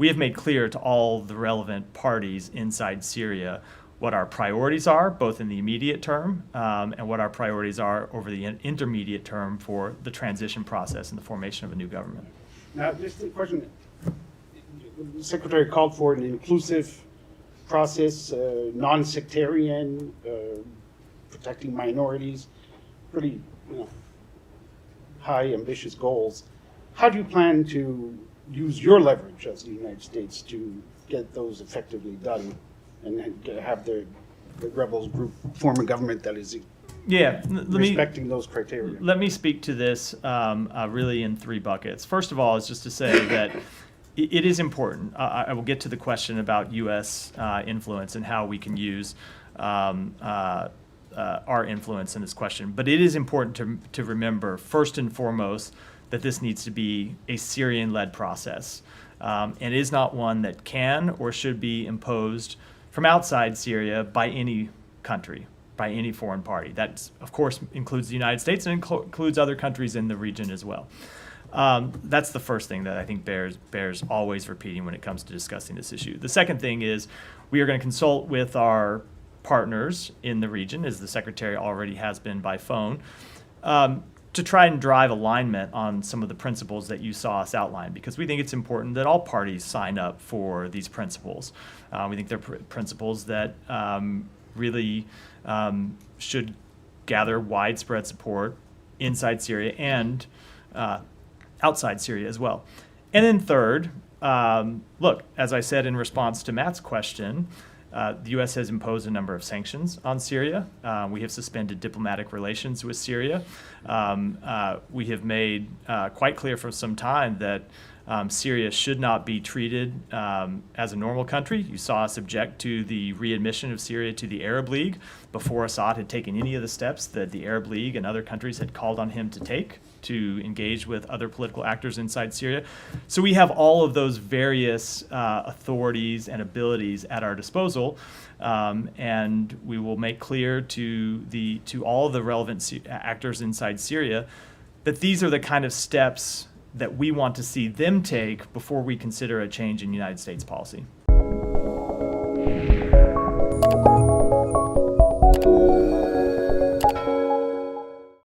we have made clear to all the relevant parties inside Syria what our priorities are, both in the immediate term and what our priorities are over the intermediate term for the transition process and the formation of a new government. Now, just a question. The Secretary called for an inclusive process, non-sectarian, protecting minorities, pretty high, ambitious goals. How do you plan to use your leverage as the United States to get those effectively done and have the rebels group form a government that is respecting those criteria? Let me speak to this really in three buckets. First of all, is just to say that it is important. I will get to the question about U.S. influence and how we can use our influence in this question. But it is important to remember, first and foremost, that this needs to be a Syrian-led process. And it is not one that can or should be imposed from outside Syria by any country, by any foreign party. That, of course, includes the United States and includes other countries in the region as well. That's the first thing that I think bears always repeating when it comes to discussing this issue. The second thing is we are going to consult with our partners in the region, as the Secretary already has been by phone, to try and drive alignment on some of the principles that you saw us outline, because we think it's important that all parties sign up for these principles. We think they're principles that really should gather widespread support inside Syria and outside Syria as well. And then third, look, as I said in response to Matt's question, the U.S. has imposed a number of sanctions on Syria. We have suspended diplomatic relations with Syria. We have made quite clear for some time that Syria should not be treated as a normal country. You saw us object to the readmission of Syria to the Arab League before Assad had taken any of the steps that the Arab League and other countries had called on him to take to engage with other political actors inside Syria. So we have all of those various authorities and abilities at our disposal, and we will make clear to all of the relevant actors inside Syria that these are the kind of steps that we want to see them take before we consider a change in United States policy.